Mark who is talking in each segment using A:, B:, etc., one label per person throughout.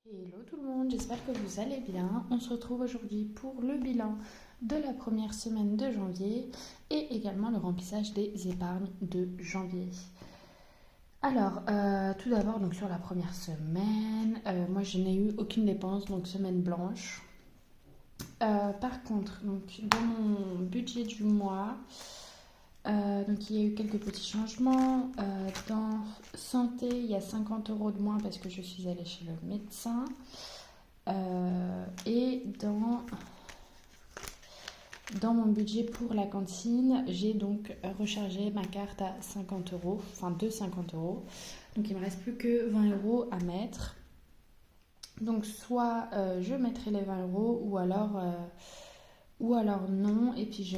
A: Hello tout le monde, j'espère que vous allez bien. On se retrouve aujourd'hui pour le bilan de la première semaine de janvier et également le remplissage des épargnes de janvier. Alors, tout d'abord, donc sur la première semaine, moi je n'ai eu aucune dépense, donc semaine blanche. Par contre, donc dans mon budget du mois, donc il y a eu quelques petits changements. Dans santé, il y a 50 euros de moins parce que je suis allée chez le médecin. Et dans mon budget pour la cantine, j'ai donc rechargé ma carte à 50 euros, enfin de 50 euros. Donc il ne me reste plus que 20 euros à mettre. Donc soit je mettrai les 20 euros ou alors non. Et puis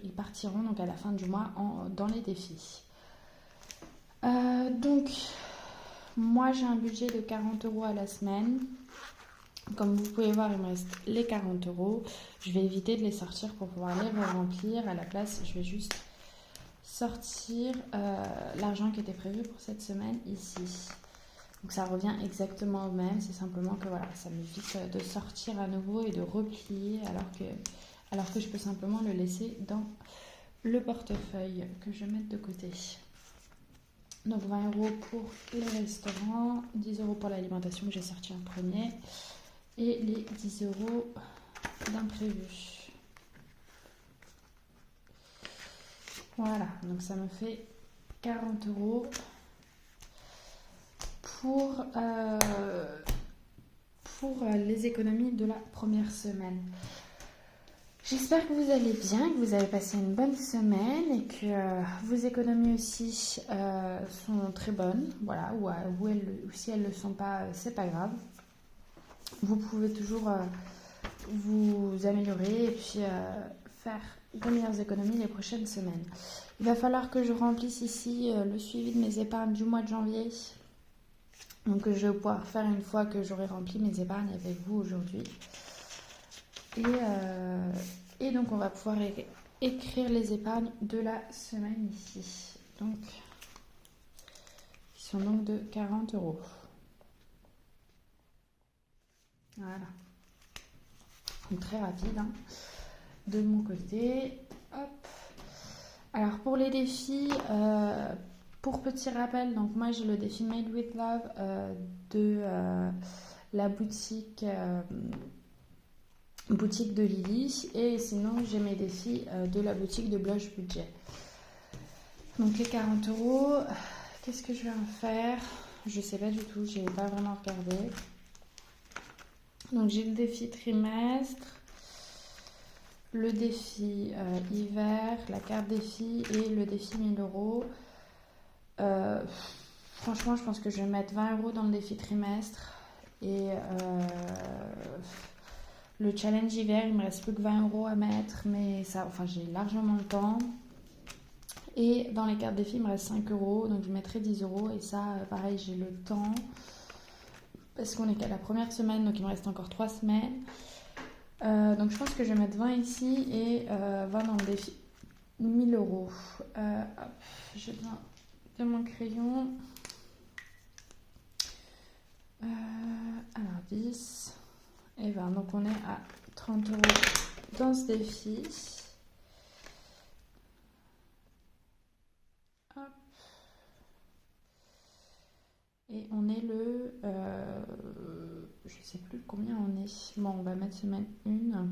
A: ils partiront donc à la fin du mois dans les défis. Donc moi j'ai un budget de 40 euros à la semaine. Comme vous pouvez voir, il me reste les 40 euros. Je vais éviter de les sortir pour pouvoir les remplir. À la place, je vais juste sortir l'argent qui était prévu pour cette semaine ici. Donc ça revient exactement au même. C'est simplement que voilà, ça m'évite de sortir à nouveau et de replier alors que je peux simplement le laisser dans le portefeuille que je mette de côté. Donc 20 euros pour les restaurants, 10 euros pour l'alimentation que j'ai sorti en premier. Et les 10 euros d'imprévu. Voilà, donc ça me fait 40 euros pour les économies de la première semaine. J'espère que vous allez bien, que vous avez passé une bonne semaine et que vos économies aussi sont très bonnes. Voilà, ou si elles ne le sont pas, c'est pas grave. Vous pouvez toujours vous améliorer et puis faire de meilleures économies les prochaines semaines. Il va falloir que je remplisse ici le suivi de mes épargnes du mois de janvier. Donc je vais pouvoir faire une fois que j'aurai rempli mes épargnes avec vous aujourd'hui. Et donc on va pouvoir écrire les épargnes de la semaine ici. Donc, qui sont donc de 40 euros. Voilà. Donc très rapide hein, de mon côté. Hop. Alors pour les défis, pour petit rappel, donc moi j'ai le défi Made with Love de la boutique de Lily et sinon j'ai mes défis de la boutique de Blush Budget. Donc les 40 euros, qu'est-ce que je vais en faire? Je sais pas du tout, j'ai pas vraiment regardé. Donc j'ai le défi trimestre, le défi hiver, la carte défi et le défi 1000 euros. Franchement, je pense que je vais mettre 20 euros dans le défi trimestre et le challenge hiver, il me reste plus que 20 euros à mettre, mais ça, enfin, j'ai largement le temps. Et dans les cartes défi, il me reste 5 euros, donc je mettrai 10 euros et ça, pareil, j'ai le temps parce qu'on est qu'à la première semaine, donc il me reste encore 3 semaines. Donc je pense que je vais mettre 20 ici et 20 dans le défi 1000 euros. Hop, j'ai besoin de mon crayon. Alors 10 et 20. Donc on est à 30 euros dans ce défi. Hop. Et on est je sais plus combien on est. Bon, on va mettre semaine 1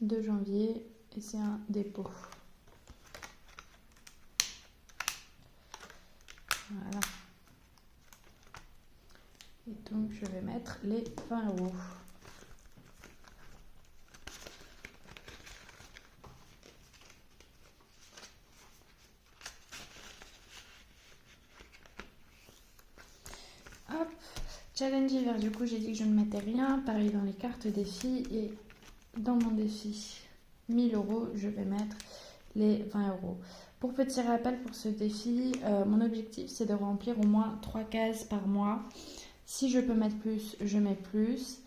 A: de janvier et c'est un dépôt. Voilà. Et donc je vais mettre les 20 euros. Hop. Challenge hiver, du coup j'ai dit que je ne mettais rien. Pareil dans les cartes défi et dans mon défi 1000 euros, je vais mettre les 20 euros. Pour petit rappel pour ce défi, mon objectif c'est de remplir au moins 3 cases par mois. Si je peux mettre plus, je mets plus.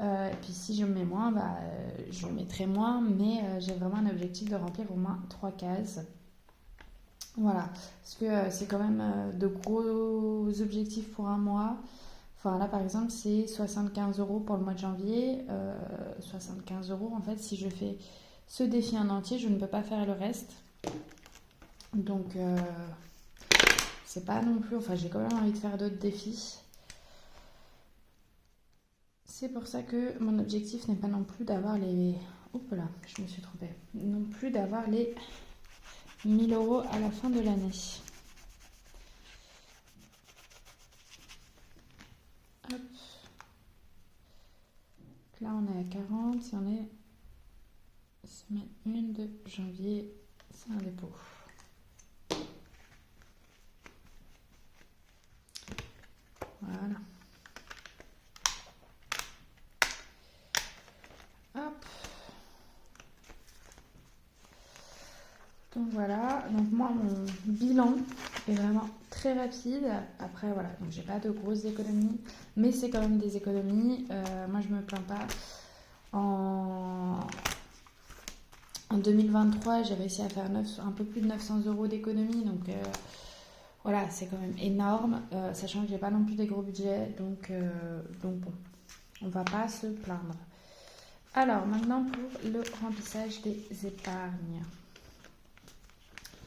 A: Et puis si je mets moins, je mettrai moins. Mais j'ai vraiment un objectif de remplir au moins 3 cases. Voilà. Parce que c'est quand même de gros objectifs pour un mois. Enfin là par exemple c'est 75 € pour le mois de janvier. 75 € en fait si je fais ce défi en entier je ne peux pas faire le reste. Donc c'est pas non plus, enfin j'ai quand même envie de faire d'autres défis. C'est pour ça que mon objectif n'est pas non plus d'avoir les... Oups là, je me suis trompée. Non plus d'avoir les 1000 € à la fin de l'année. Hop. Là on est à 40, si on est semaine 1 de janvier, c'est un dépôt. Voilà. Hop. Donc voilà, donc moi mon bilan est vraiment très rapide. Après voilà, donc j'ai pas de grosses économies, mais c'est quand même des économies. Moi je me plains pas. En 2023, j'ai réussi à faire un peu plus de 900 € d'économie, donc voilà, c'est quand même énorme, sachant que j'ai pas non plus des gros budgets, donc bon, on va pas se plaindre. Alors maintenant pour le remplissage des épargnes,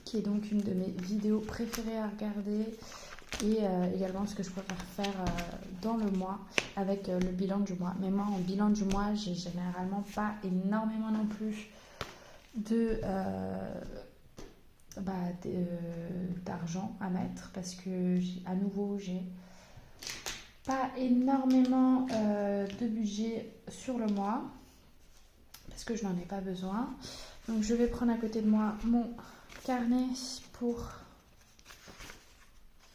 A: qui est donc une de mes vidéos préférées à regarder et également ce que je préfère faire dans le mois avec le bilan du mois. Mais moi en bilan du mois, j'ai généralement pas énormément non plus d'argent à mettre parce que à nouveau j'ai pas énormément de budget sur le mois parce que je n'en ai pas besoin. Donc je vais prendre à côté de moi mon carnet pour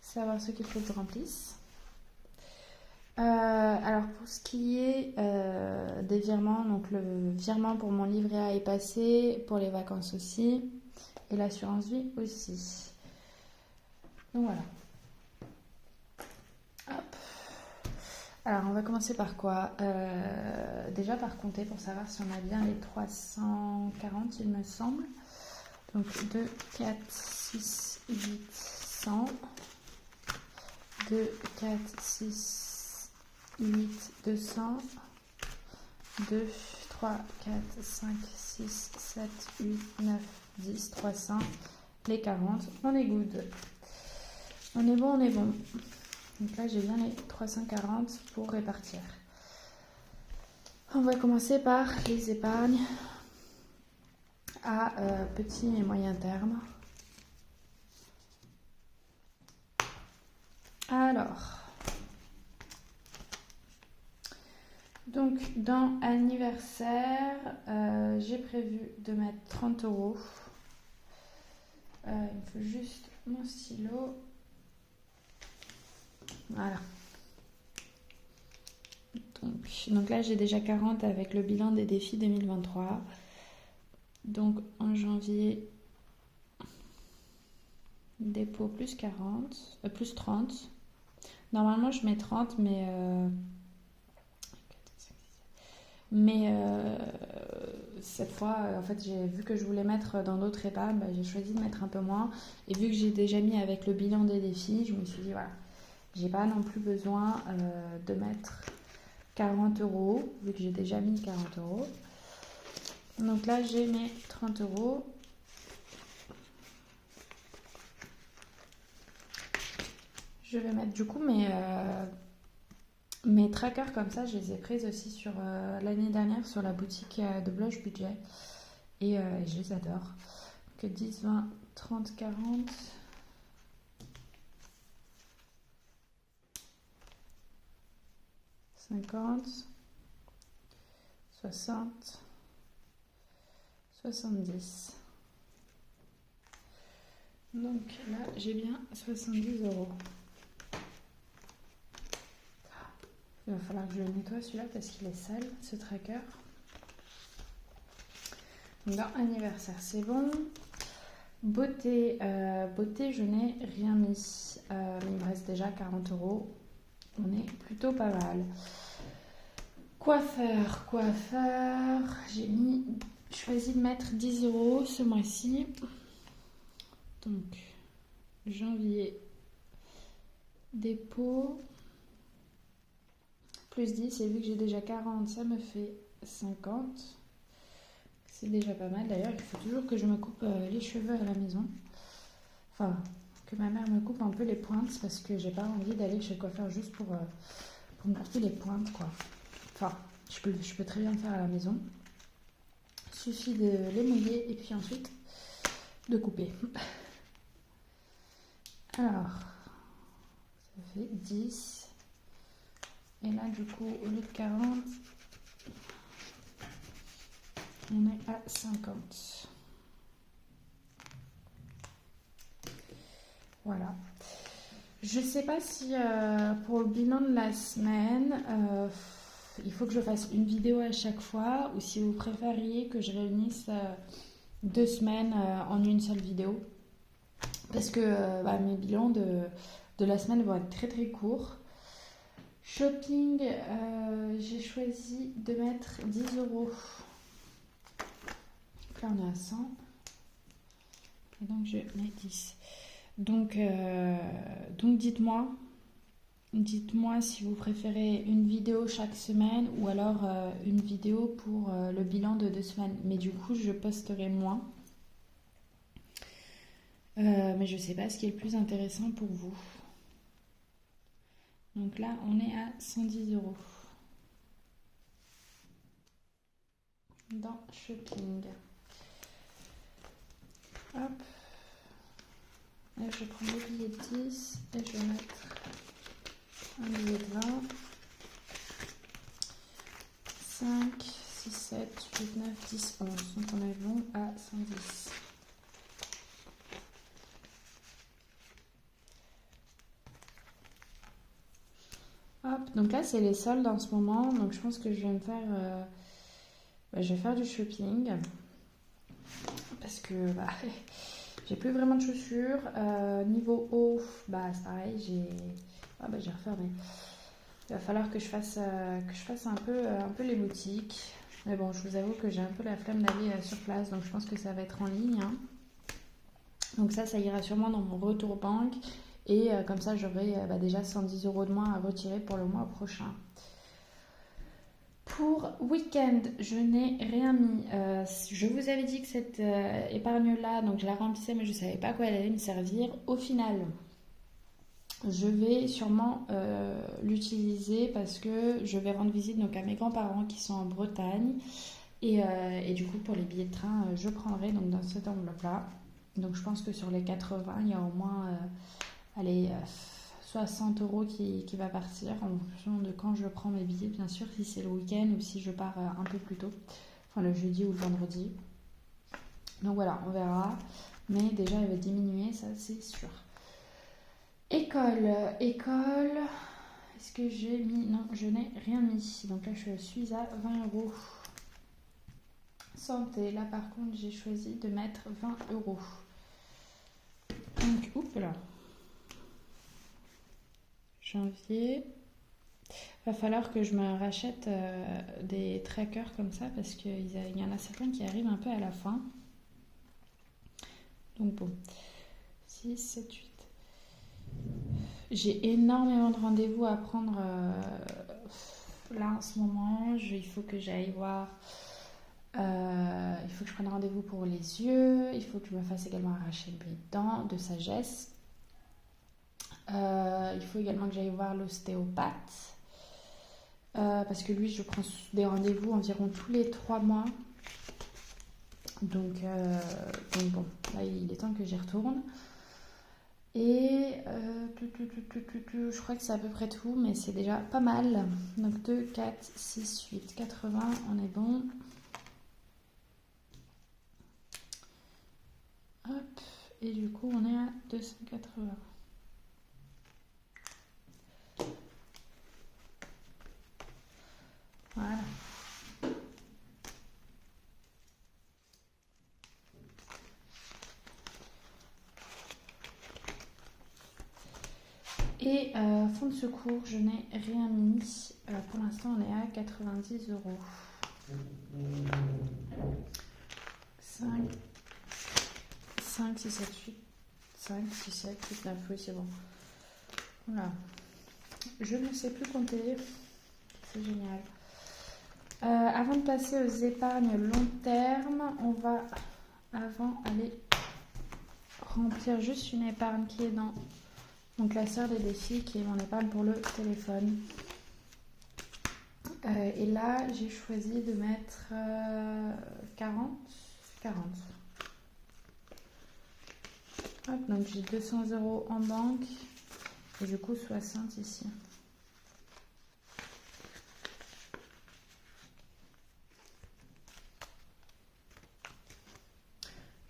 A: savoir ce qu'il faut que je remplisse. Alors pour ce qui est des virements, donc le virement pour mon livret A est passé, pour les vacances aussi, et l'assurance vie aussi. Donc voilà. Hop. Alors on va commencer par quoi? Déjà par compter pour savoir si on a bien les 340 il me semble. Donc 2, 4, 6, 8, 100. 2, 4, 6, 8, 200. 2, 3, 4, 5, 6, 7, 8, 9, 10, 300. Les 40, on est good. On est bon, on est bon. Donc là, j'ai bien les 340 pour répartir. On va commencer par les épargnes à petit et moyen terme. Alors, donc dans anniversaire, j'ai prévu de mettre 30 €. Il me faut juste mon stylo. Voilà. Donc là, j'ai déjà 40 avec le bilan des défis 2023. Donc en janvier, dépôt plus 40, plus 30. Normalement, je mets 30, mais cette fois, en fait, j'ai vu que je voulais mettre dans d'autres épargnes, j'ai choisi de mettre un peu moins. Et vu que j'ai déjà mis avec le bilan des défis, je me suis dit, voilà, j'ai pas non plus besoin de mettre 40 €, vu que j'ai déjà mis 40 €. Donc là, j'ai mes 30 €. Je vais mettre du coup mes trackers comme ça, je les ai prises aussi sur l'année dernière sur la boutique de Blush Budget. Et je les adore. Donc 10, 20, 30, 40... 50, 60, 70. Donc là, j'ai bien 70 €. Il va falloir que je le nettoie celui-là parce qu'il est sale, ce tracker. Donc dans anniversaire, c'est bon. Beauté, je n'ai rien mis. Mais il me reste déjà 40 €. On est plutôt pas mal. Coiffeur. J'ai choisi de mettre 10 € ce mois-ci. Donc, janvier, dépôt. plus 10, et vu que j'ai déjà 40, ça me fait 50. C'est déjà pas mal. D'ailleurs, il faut toujours que je me coupe les cheveux à la maison. Enfin, que ma mère me coupe un peu les pointes parce que j'ai pas envie d'aller chez le coiffeur juste pour me couper les pointes, quoi. Enfin, je peux très bien le faire à la maison. Il suffit de les mouiller et puis ensuite de couper. Alors, ça fait 10. Et là, du coup, au lieu de 40, on est à 50. Voilà. Je sais pas si pour le bilan de la semaine, il faut que je fasse une vidéo à chaque fois ou si vous préfériez que je réunisse 2 semaines en une seule vidéo. Parce que mes bilans de la semaine vont être très très courts. Shopping, j'ai choisi de mettre 10 euros. Là on est à 100. Et donc je mets 10. Donc dites-moi si vous préférez une vidéo chaque semaine ou alors une vidéo pour le bilan de 2 semaines. Mais du coup, je posterai moins. Mais je ne sais pas ce qui est le plus intéressant pour vous. Donc là, on est à 110 euros dans Shopping. Hop. Là, je prends le billet de 10 et je vais mettre un billet de 20. 5, 6, 7, 8, 9, 10, 11. Donc on est bon à 110. Hop, donc là c'est les soldes en ce moment. Donc je pense que je vais me faire... je vais faire du shopping. Parce que j'ai plus vraiment de chaussures. Niveau haut, c'est pareil, j'ai refermé. Il va falloir que je fasse un peu les boutiques. Mais bon, je vous avoue que j'ai un peu la flemme d'aller sur place, donc je pense que ça va être en ligne. Hein. Donc ça ira sûrement dans mon retour banque. Et comme ça, j'aurai déjà 110 euros de moins à retirer pour le mois prochain. Pour week-end, je n'ai rien mis. Je vous avais dit que cette épargne-là, donc je la remplissais, mais je ne savais pas à quoi elle allait me servir. Au final, je vais sûrement l'utiliser parce que je vais rendre visite donc, à mes grands-parents qui sont en Bretagne. Et du coup, pour les billets de train, je prendrai donc, dans cette enveloppe-là. Donc je pense que sur les 80, il y a au moins 60 euros qui va partir en fonction de quand je prends mes billets, bien sûr, si c'est le week-end ou si je pars un peu plus tôt, enfin le jeudi ou le vendredi. Donc voilà, on verra. Mais déjà, elle va diminuer, ça c'est sûr. École. Est-ce que j'ai mis? Non, je n'ai rien mis. Donc là, je suis à 20 euros. Santé, là par contre, j'ai choisi de mettre 20 euros. Donc, oups là. Janvier. Va falloir que je me rachète des trackers comme ça parce qu'il y en a certains qui arrivent un peu à la fin. Donc bon. 6, 7, 8. J'ai énormément de rendez-vous à prendre là en ce moment. Il faut que j'aille voir. Il faut que je prenne rendez-vous pour les yeux. Il faut que je me fasse également arracher mes dents de sagesse. Il faut également que j'aille voir l'ostéopathe. Parce que lui, je prends des rendez-vous environ tous les 3 mois. Donc bon, là, il est temps que j'y retourne. Et je crois que c'est à peu près tout, mais c'est déjà pas mal. Donc 2, 4, 6, 8, 80, on est bon. Hop, et du coup on est à 280. Voilà. Et fonds de secours, je n'ai rien mis. Pour l'instant, on est à 90 euros. 5, 6, 7, 8. 5, 6, 7, 8, 9. Oui, c'est bon. Voilà. Je ne sais plus compter. c'est génial. Avant de passer aux épargnes long terme, on va avant aller remplir juste une épargne qui est dans mon classeur des défis, qui est mon épargne pour le téléphone. Et là, j'ai choisi de mettre 40. Hop, donc j'ai 200 € en banque et du coup 60 ici.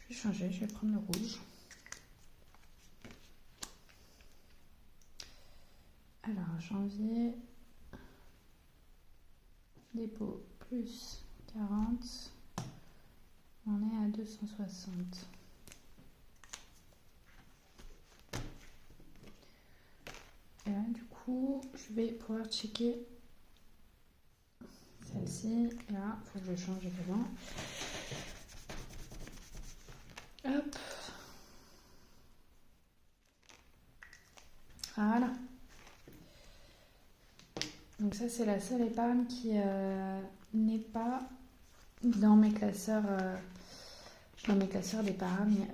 A: Je vais changer, je vais prendre le rouge. Alors, janvier, dépôt plus 40, on est à 260. Et là, du coup, je vais pouvoir checker celle-ci. Là, il faut que je change également. Hop. Voilà. Donc ça, c'est la seule épargne qui n'est pas dans mes classeurs, d'épargne.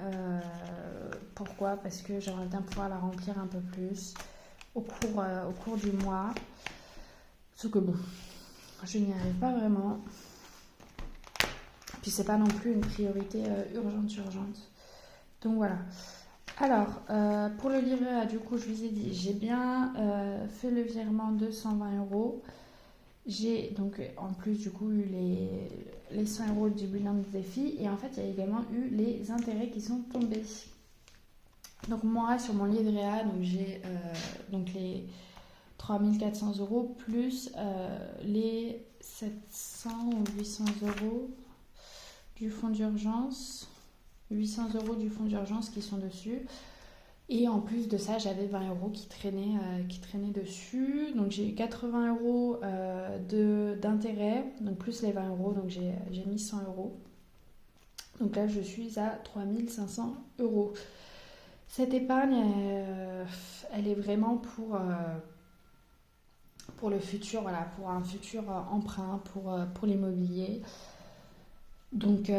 A: Pourquoi? Parce que j'aimerais bien pouvoir la remplir un peu plus au cours du mois. Sauf que bon, je n'y arrive pas vraiment. Puis c'est pas non plus une priorité urgente. Donc voilà. Alors, pour le livret A, du coup, je vous ai dit, j'ai bien fait le virement de 120 €. J'ai donc en plus du coup eu les 100 € du bilan de défi. Et en fait, il y a également eu les intérêts qui sont tombés. Donc moi, sur mon livret A, donc j'ai donc les 3400 € plus les 700 ou 800 € du fonds d'urgence. 800 € du fonds d'urgence qui sont dessus. Et en plus de ça, j'avais 20 € qui traînaient dessus. Donc j'ai eu 80 € d'intérêt, donc plus les 20 €, donc j'ai mis 100 €. Donc là, je suis à 3500 €. Cette épargne, elle est vraiment pour le futur, voilà, pour un futur emprunt, pour l'immobilier. Donc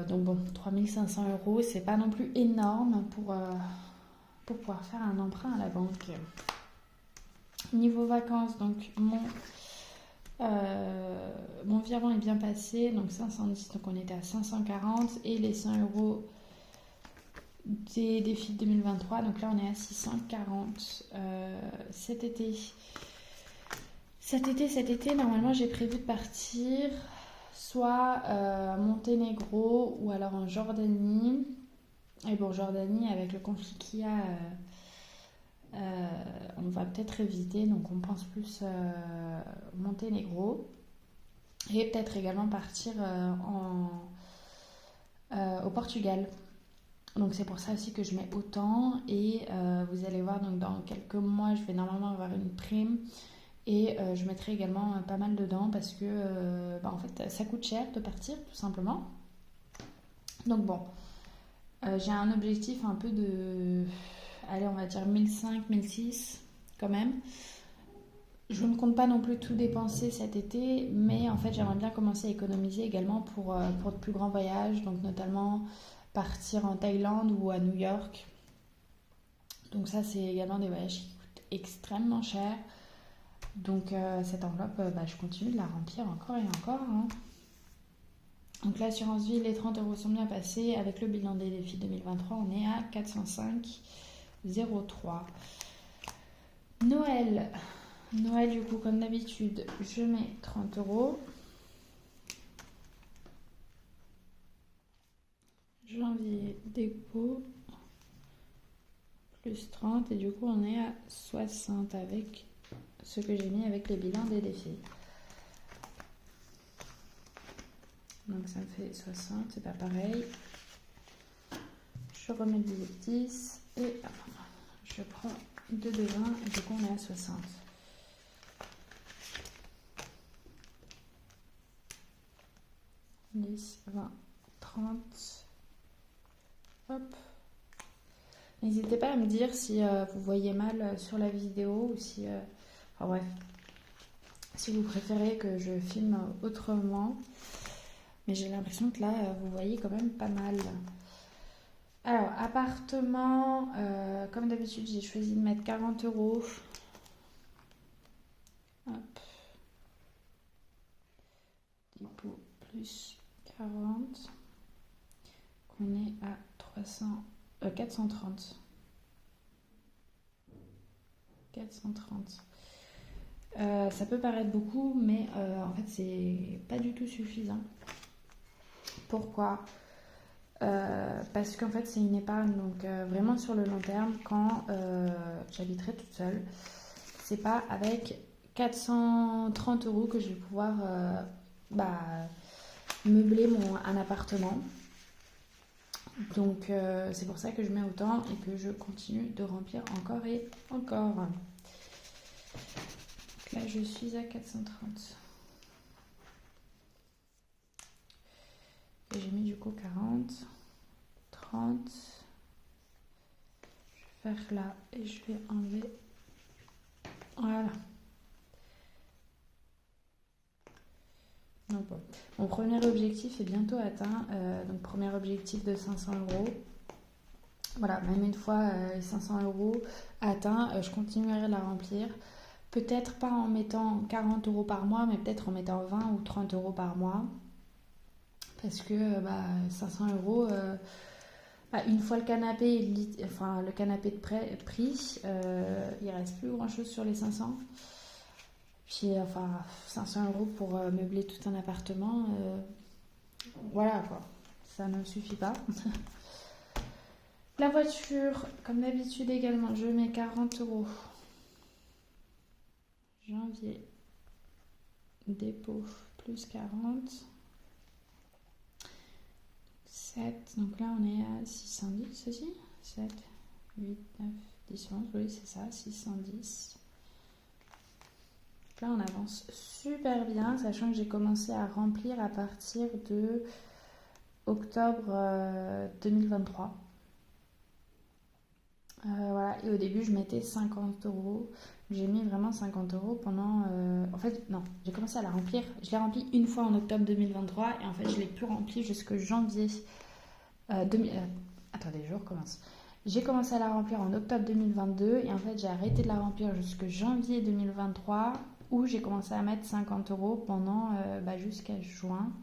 A: bon, 3500 €, c'est pas non plus énorme pour pouvoir faire un emprunt à la banque. Niveau vacances, donc mon virement est bien passé, donc 510, donc on était à 540, et les 100 € des défis 2023, donc là on est à 640. Cet été, normalement j'ai prévu de partir soit Monténégro ou alors en Jordanie. Et bon, Jordanie, avec le conflit qu'il y a, on va peut-être éviter, donc on pense plus Monténégro. Et peut-être également partir au Portugal. Donc c'est pour ça aussi que je mets autant. Et vous allez voir, donc dans quelques mois, je vais normalement avoir une prime. Et je mettrai également pas mal dedans parce que en fait, ça coûte cher de partir, tout simplement. Donc bon, j'ai un objectif un peu de... Allez, on va dire 1500, 1600 quand même. Je ne compte pas non plus tout dépenser cet été, mais en fait, j'aimerais bien commencer à économiser également pour de plus grands voyages, donc notamment partir en Thaïlande ou à New York. Donc ça, c'est également des voyages qui coûtent extrêmement cher. Donc cette enveloppe, je continue de la remplir encore et encore. Hein. Donc l'assurance vie, les 30 € sont bien passés. Avec le bilan des défis 2023, on est à 405,03. Noël, du coup, comme d'habitude, je mets 30 €. Janvier, dépôt, plus 30. Et du coup, on est à 60 avec ce que j'ai mis avec les bilans des défis. Donc ça me fait 60, c'est pas pareil. Je remets le billet de 10 et je prends 2 de 20 et du coup on est à 60. « 10, 20, 30. Hop. N'hésitez pas à me dire si vous voyez mal sur la vidéo ou si... enfin bref. si vous préférez que je filme autrement. Mais j'ai l'impression que là, vous voyez quand même pas mal. Alors, appartement, comme d'habitude, j'ai choisi de mettre 40 euros. Hop. Dépôt plus 40. On est à 430. 430. Ça peut paraître beaucoup, mais en fait, c'est pas du tout suffisant. Pourquoi ? Parce qu'en fait, c'est une épargne, donc vraiment sur le long terme, quand j'habiterai toute seule, c'est pas avec 430 euros que je vais pouvoir meubler un appartement. Donc c'est pour ça que je mets autant et que je continue de remplir encore et encore. Donc là, je suis à 430. Et j'ai mis du coup 40, 30. Je vais faire là et je vais enlever. Voilà. Donc bon. Mon premier objectif est bientôt atteint. Donc premier objectif de 500 euros. Voilà, même une fois les 500 euros atteints, je continuerai à la remplir. Peut-être pas en mettant 40 euros par mois, mais peut-être en mettant 20 ou 30 euros par mois. Parce que 500 euros, une fois le canapé de prix, il reste plus grand chose sur les 500. Puis 500 euros pour meubler tout un appartement, voilà quoi, ça ne suffit pas. La voiture, comme d'habitude également, je mets 40 euros. Janvier, dépôt plus 40. 7, donc là on est à 610 aussi. 7, 8, 9, 10, 11, oui c'est ça, 610. Là on avance super bien, sachant que j'ai commencé à remplir à partir de octobre 2023. Voilà, et au début je mettais 50 euros. J'ai mis vraiment 50 euros pendant. En fait, non, j'ai commencé à la remplir. Je l'ai remplie une fois en octobre 2023 et en fait je l'ai plus remplie jusqu'au janvier. Attendez, je recommence. J'ai commencé à la remplir en octobre 2022 et en fait j'ai arrêté de la remplir jusqu'au janvier 2023 où j'ai commencé à mettre 50 euros pendant jusqu'à juin,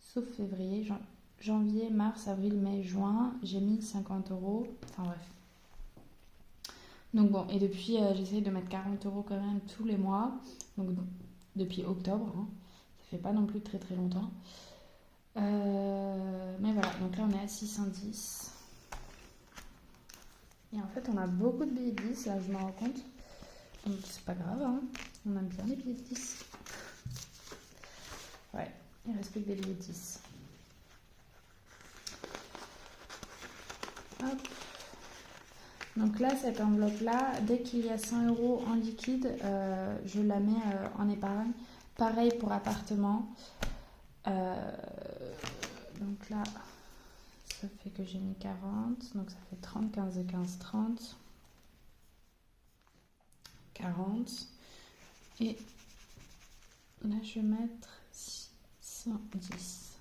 A: sauf février, janvier, mars, avril, mai, juin, j'ai mis 50 euros, enfin bref. Donc bon, et depuis j'essaye de mettre 40 euros quand même tous les mois, donc depuis octobre, hein. Ça fait pas non plus très très longtemps. Mais voilà, donc là on est à 610. Et en fait on a beaucoup de billets de 10, là je m'en rends compte. Donc c'est pas grave, hein. On aime bien les billets de 10. Ouais, il reste plus que des billets de 10. Hop. Donc là, cette enveloppe-là, dès qu'il y a 100 euros en liquide, je la mets en épargne. Pareil pour appartement. Donc là, ça fait que j'ai mis 40. Donc ça fait 30, 15 et 15, 30. 40. Et là, je vais mettre 610.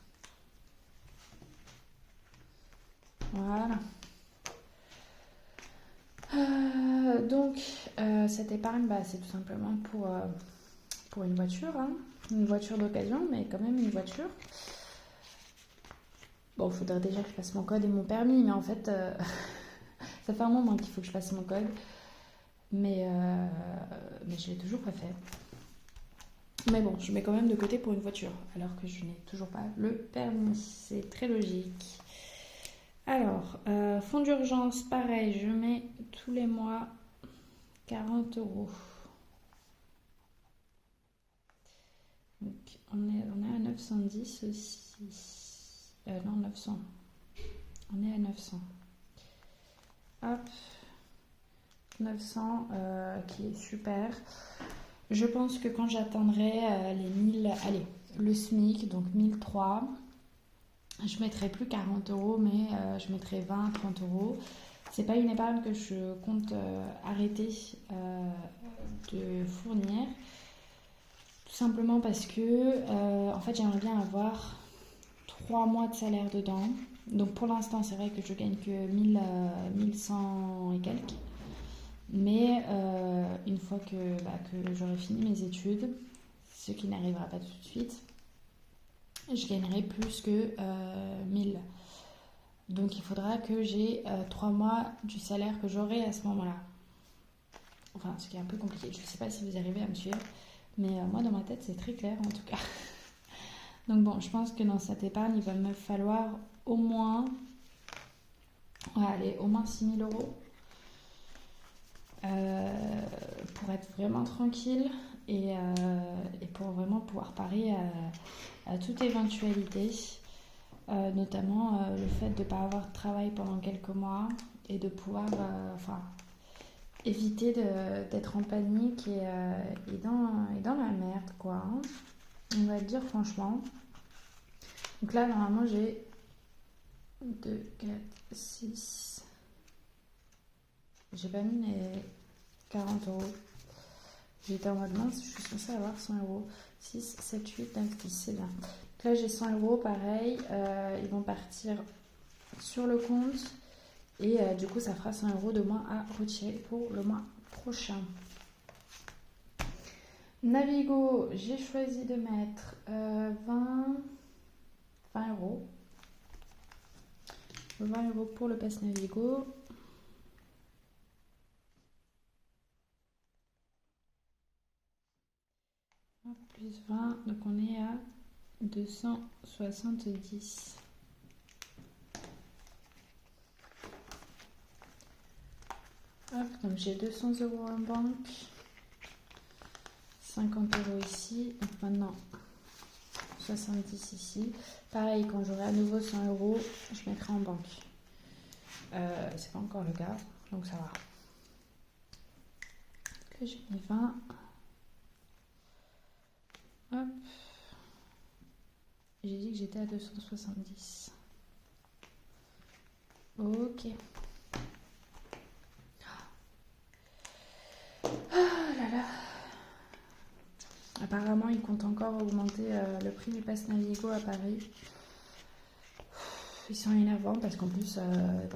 A: Voilà. Donc, cette épargne, c'est tout simplement pour une voiture, hein. Une voiture d'occasion, mais quand même une voiture. Bon, il faudrait déjà que je fasse mon code et mon permis, mais en fait, ça fait un moment qu'il faut que je fasse mon code, mais je l'ai toujours pas fait. Mais bon, je mets quand même de côté pour une voiture, alors que je n'ai toujours pas le permis. C'est très logique. Alors, fonds d'urgence, pareil, je mets tous les mois 40 euros. Donc, on est à 910 aussi. Non, 900. On est à 900. Hop. 900, qui est super. Je pense que quand j'atteindrai les 1000... Allez, le SMIC, donc 1003... Je mettrai plus 40 euros, mais je mettrai 20, 30 euros. C'est pas une épargne que je compte arrêter de fournir. Tout simplement parce que, en fait, j'aimerais bien avoir 3 mois de salaire dedans. Donc pour l'instant, c'est vrai que je gagne que 1100 et quelques. Mais une fois que j'aurai fini mes études, ce qui n'arrivera pas tout de suite, je gagnerai plus que 1000. Donc il faudra que j'ai 3 mois du salaire que j'aurai à ce moment-là. Enfin, ce qui est un peu compliqué. Je ne sais pas si vous arrivez à me suivre, mais moi dans ma tête c'est très clair en tout cas. Donc bon, je pense que dans cette épargne, il va me falloir au moins, ouais, allez, au moins 6 000 € pour être vraiment tranquille et pour vraiment pouvoir parer à toute éventualité, notamment le fait de ne pas avoir de travail pendant quelques mois et de pouvoir éviter d'être en panique et dans la merde, quoi. Hein. On va le dire franchement. Donc là, normalement, j'ai 2, 4, 6. J'ai pas mis les 40 €. J'étais en mode mince, je suis censée avoir 100 €. 6, 7, 8, 9, 10, c'est bien. Donc là, j'ai 100 € pareil. Ils vont partir sur le compte. Et du coup, ça fera 100 € de moins à retirer pour le mois prochain. Navigo, j'ai choisi de mettre 20 €. 20 € pour le pass Navigo. Plus 20, donc on est à 270. Hop, donc j'ai 200 € en banque, 50 € ici, donc maintenant 70 ici. Pareil, quand j'aurai à nouveau 100 €, je mettrai en banque. C'est pas encore le cas, donc ça va. Là j'ai mis 20. Hop. J'ai dit que j'étais à 270. Ok. Ah là là. Apparemment, ils comptent encore augmenter le prix du pass Navigo à Paris. Ils sont énervants parce qu'en plus,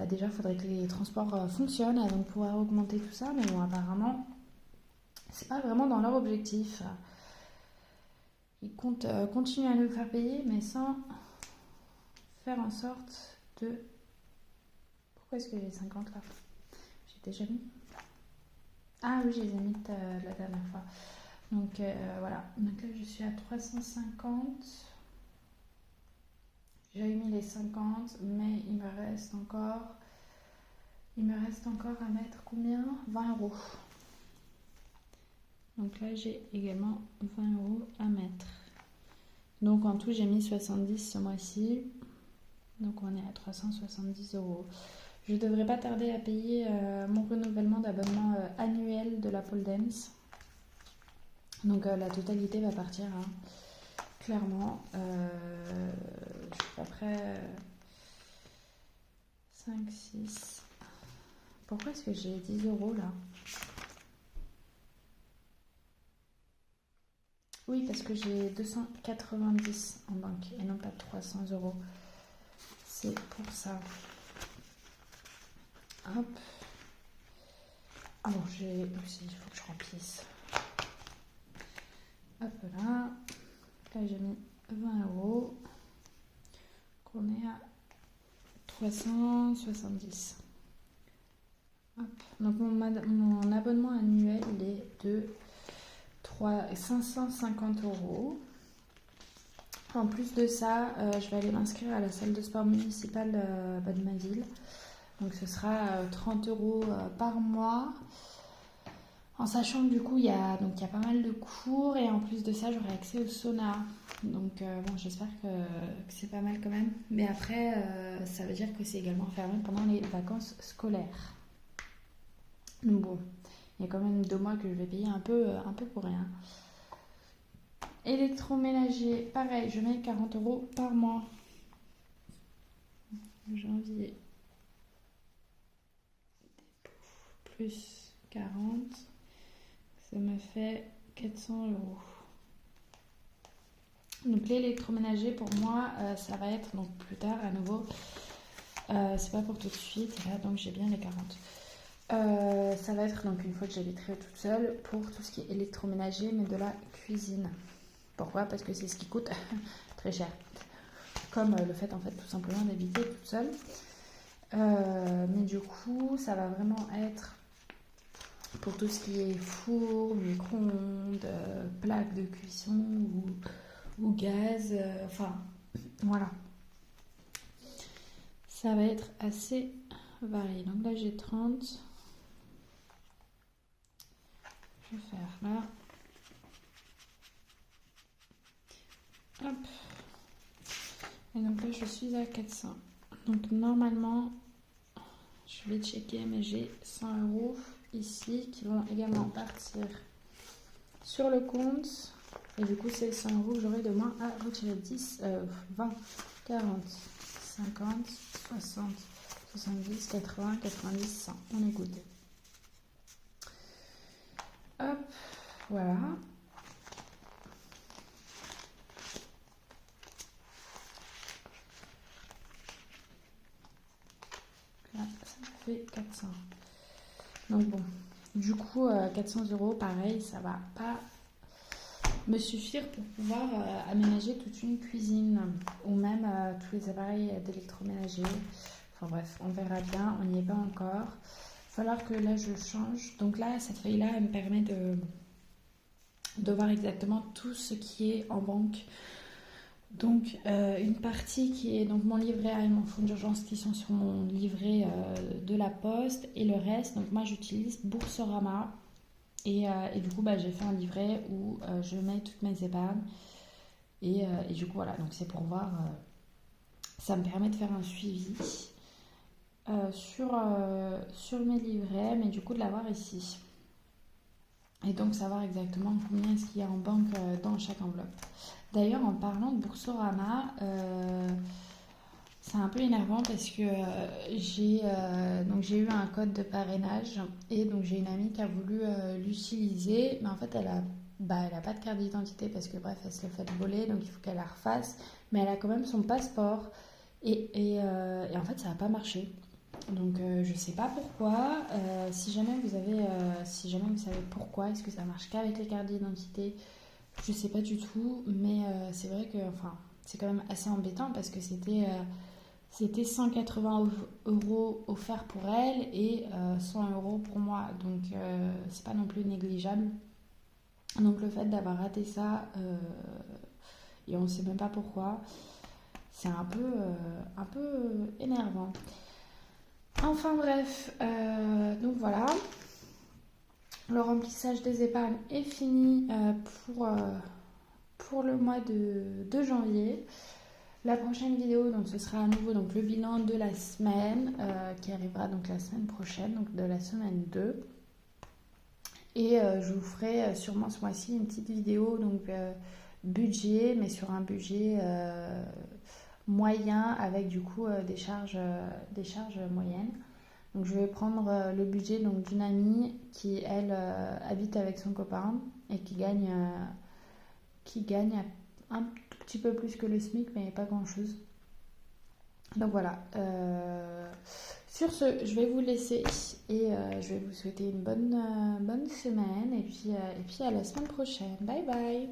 A: déjà, il faudrait que les transports fonctionnent avant de pouvoir augmenter tout ça. Mais bon, apparemment, c'est pas vraiment dans leur objectif. Ils comptent continuer à nous faire payer, mais sans faire en sorte de... Pourquoi est-ce que j'ai 50 là? J'ai déjà mis. Ah oui, je les ai mis la dernière fois. Donc voilà. Donc là, je suis à 350. J'avais mis les 50, mais il me reste encore à mettre combien? 20 €. Donc là, j'ai également 20 € à mettre. Donc en tout, j'ai mis 70 ce mois-ci. Donc on est à 370 €. Je ne devrais pas tarder à payer mon renouvellement d'abonnement annuel de la pole dance. Donc la totalité va partir, hein. Clairement. Je suis après 5, 6. Pourquoi est-ce que j'ai 10 € là? Oui, parce que j'ai 290 en banque et non pas 300 €. C'est pour ça. Hop. Ah bon, j'ai aussi, il faut que je remplisse. Hop là. Là, j'ai mis 20 €. On est à 370. Hop. Donc mon abonnement annuel il est de 550 €. En plus de ça, je vais aller m'inscrire à la salle de sport municipale de ma ville. Donc ce sera 30 € par mois. En sachant que du coup, il y a pas mal de cours et en plus de ça, j'aurai accès au sauna. Donc bon, j'espère que c'est pas mal quand même. Mais après, ça veut dire que c'est également fermé pendant les vacances scolaires. Donc bon, il y a quand même 2 mois que je vais payer un peu pour rien. Électroménager, pareil, je mets 40 € par mois. Janvier. Plus 40. Ça me fait 400 €. Donc l'électroménager pour moi, ça va être donc plus tard à nouveau. C'est pas pour tout de suite. Et là donc j'ai bien les 40. Ça va être donc une fois que j'habiterai toute seule pour tout ce qui est électroménager, mais de la cuisine. Pourquoi? Parce que c'est ce qui coûte très cher. Comme le fait en fait tout simplement d'habiter toute seule. Mais du coup, ça va vraiment être pour tout ce qui est four, micro-ondes, plaque de cuisson ou gaz. Enfin, voilà. Ça va être assez varié. Donc là, j'ai 30. Je vais faire là. Hop. Et donc là, je suis à 400. Donc normalement, je vais checker, mais j'ai 100 euros ici qui vont également partir sur le compte. Et du coup, c'est 100 euros que j'aurai de moins à retirer. 10, 20, 40, 50, 60, 70, 80, 90, 100. On est good. Hop, voilà. Là, ça fait 400. Donc bon, du coup, 400 euros, pareil, ça va pas me suffire pour pouvoir aménager toute une cuisine ou même tous les appareils d'électroménager. Enfin bref, on verra bien, on n'y est pas encore. Il va falloir que là je change. Donc là, cette feuille-là, elle me permet de voir exactement tout ce qui est en banque. Donc une partie qui est donc mon livret A et mon fonds d'urgence qui sont sur mon livret de la Poste, et le reste, donc moi j'utilise Boursorama. Et du coup, j'ai fait un livret où je mets toutes mes épargnes. Et du coup, voilà, donc c'est pour voir. Ça me permet de faire un suivi sur mes livrets, mais du coup, de l'avoir ici. Et donc, savoir exactement combien est-ce qu'il y a en banque dans chaque enveloppe. D'ailleurs, en parlant de Boursorama, c'est un peu énervant parce que j'ai eu un code de parrainage et donc j'ai une amie qui a voulu l'utiliser, mais en fait elle a pas de carte d'identité parce que bref elle se l'est fait voler, donc il faut qu'elle la refasse, mais elle a quand même son passeport et en fait ça n'a pas marché. Donc je sais pas pourquoi. Si jamais vous savez pourquoi, est-ce que ça marche qu'avec les cartes d'identité, je sais pas du tout, mais c'est vrai que c'est quand même assez embêtant parce que c'était 180 euros offerts pour elle et 100 euros pour moi. Donc, c'est pas non plus négligeable. Donc, le fait d'avoir raté ça, et on ne sait même pas pourquoi, c'est un peu énervant. Enfin, bref. Donc, voilà. Le remplissage des épargnes est fini pour le mois de janvier. La prochaine vidéo, donc ce sera à nouveau donc, le bilan de la semaine qui arrivera donc la semaine prochaine, donc de la semaine 2. Et je vous ferai sûrement ce mois-ci une petite vidéo donc budget, mais sur un budget moyen avec du coup des charges moyennes. Donc je vais prendre le budget donc d'une amie qui elle habite avec son copain et qui gagne un tout petit peu plus que le SMIC, mais pas grand chose. Donc voilà. Sur ce, je vais vous laisser et je vais vous souhaiter une bonne semaine et puis à la semaine prochaine. Bye bye.